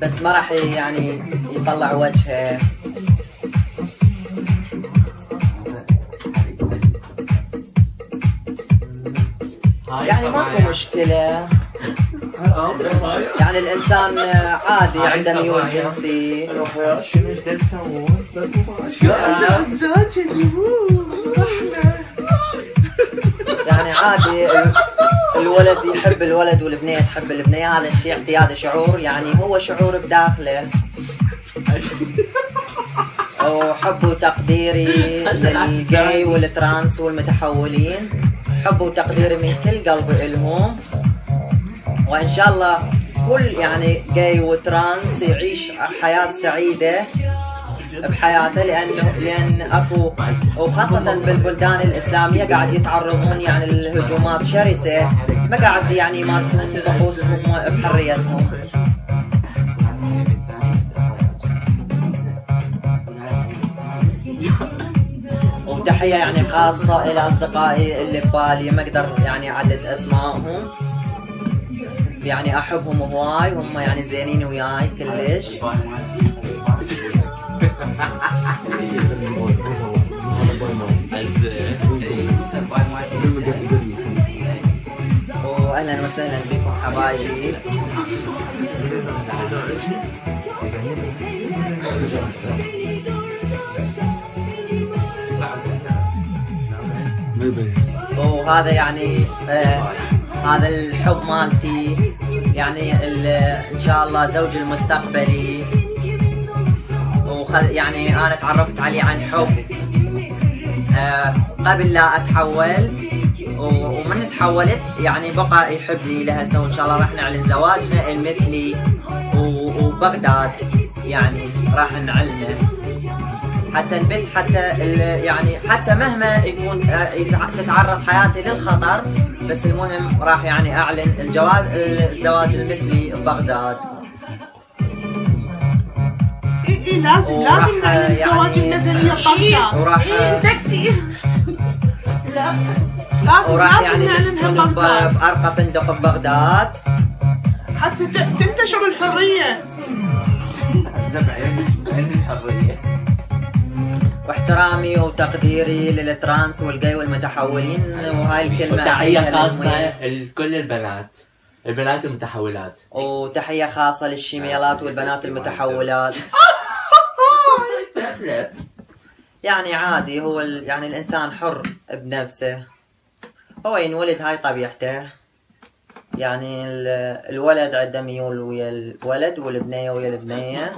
بس ما راح يعني يطلع وجهه. يعني ماكو مشكلة، يعني الإنسان عادي عنده ميول جنسي. شنو تسوون؟ يعني عادي الولد يحب الولد والبنية تحب البنية، هذا الشيء اعتيادي شعور، يعني هو شعور بداخله. وحب وتقديري للجاي والترانس والمتحولين، حب وتقديري من كل قلبي إلهم، وإن شاء الله كل يعني جاي وترانس يعيش حياة سعيدة بحياته، لأن أكو وخاصة بالبلدان الإسلامية قاعد يتعرضون يعني لهجومات شرسة، ما قاعد يعني يمارسون طقوسهم بحريتهم. وتحية يعني خاصة إلى أصدقائي اللي ببالي ما أقدر يعني أعدد أسمائهم، يعني أحبهم هواي، هم يعني زينين وياي كلش. واهلا وسهلا بكم حبايبي. وهذا يعني هذا الحب مالتي، يعني ان شاء الله زوجي المستقبلي. يعني انا تعرفت عليه عن حب قبل لا اتحول، ومن تحولت يعني بقى يحبني لهسه، وان شاء الله راح نعلن زواجنا المثلي وبغداد، يعني راح نعلنه حتى نبث، حتى يعني حتى مهما يكون تتعرض حياتي للخطر، بس المهم راح يعني اعلن الزواج المثلي ببغداد. ايه لازم نعلن الزواج المثلي ببغداد. وراح تاكسي لا وراح يعني لازم نسكن نعلنها ببغداد بأرقى فندق ببغداد حتى تنتشر الحرية. الحرية. واحترامي وتقديري للترانس والجاي والمتحولين، وهاي الكلمة وتحية خاصة لكل البنات المتحولات. وتحية خاصة للشيميلات والبنات المتحولات. يعني عادي، هو يعني الإنسان حر بنفسه، هو ينولد هاي طبيعته. يعني الولد عنده ميول ويا الولد، والبنية ويا البنية.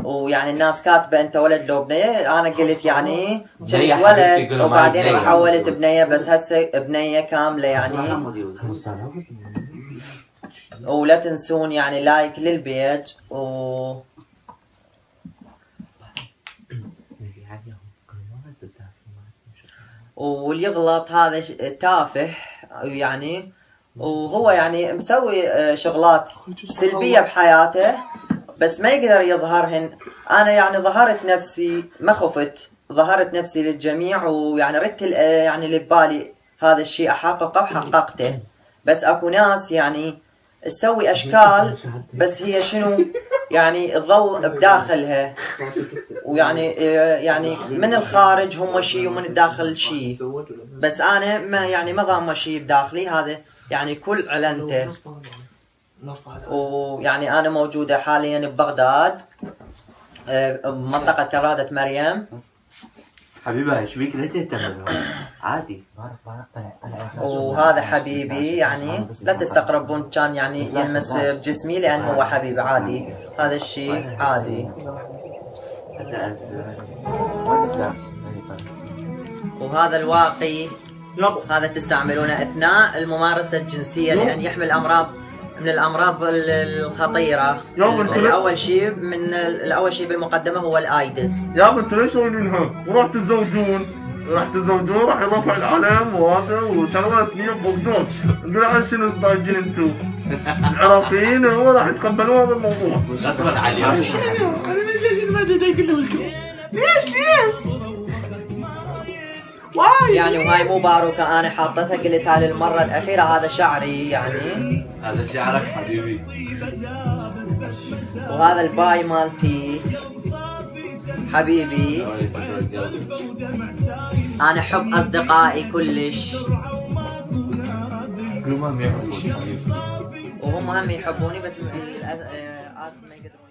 ويعني الناس كاتبة انت ولد لو بنية، انا قلت يعني كنت ولد وبعدين تحولت بنية، بس هسه بنية كاملة يعني. ولا تنسون يعني لايك للبيج واللي يغلط هذا تافه يعني، وهو يعني مسوي شغلات سلبية بحياته بس ما يقدر يظهرهن. انا يعني ظهرت نفسي، ما خفت، ظهرت نفسي للجميع، ويعني ردت يعني اللي ببالي هذا الشيء احققه وحققته. بس اكو ناس يعني تسوي اشكال بس هي شنو يعني تظل بداخلها، ويعني يعني من الخارج هم شيء ومن الداخل شيء، بس انا ما يعني ما ضامه شيء بداخلي، هذا يعني كل علنته. ويعني انا موجوده حاليا ببغداد بمنطقه كرادة مريم. حبيبي ايش بيك لا تهتم عادي. وهذا حبيبي، يعني لا تستقربون كان يعني يلمس بجسمي لان هو حبيبي عادي، هذا الشيء عادي. وهذا الواقي هذا تستعملونه اثناء الممارسه الجنسيه لان يحمل امراض من الامراض الخطيره. اول شيء بالمقدمه هو الايدز. يا بنت ليش منها؟ وراح تتزوجون راح يرفع العلم وهذا وشغله رسميه ببغداد. نقول عن شنو بايجين انتم؟ العراقيين هو راح يتقبلون هذا الموضوع. غصبا عليهم. انا ما ادري ليش ما ادري اقول لكم. ليش؟ واي يعني وهاي مو باروكة أنا حاطتها قلتها للمرة الأخيرة، هذا شعري يعني. هذا شعرك حبيبي. وهذا الباي مالتي حبيبي. أنا أحب أصدقائي كلش، كلهم يحبون حبيبي. وهم هم يحبوني، بس للأسف ما يقدرون.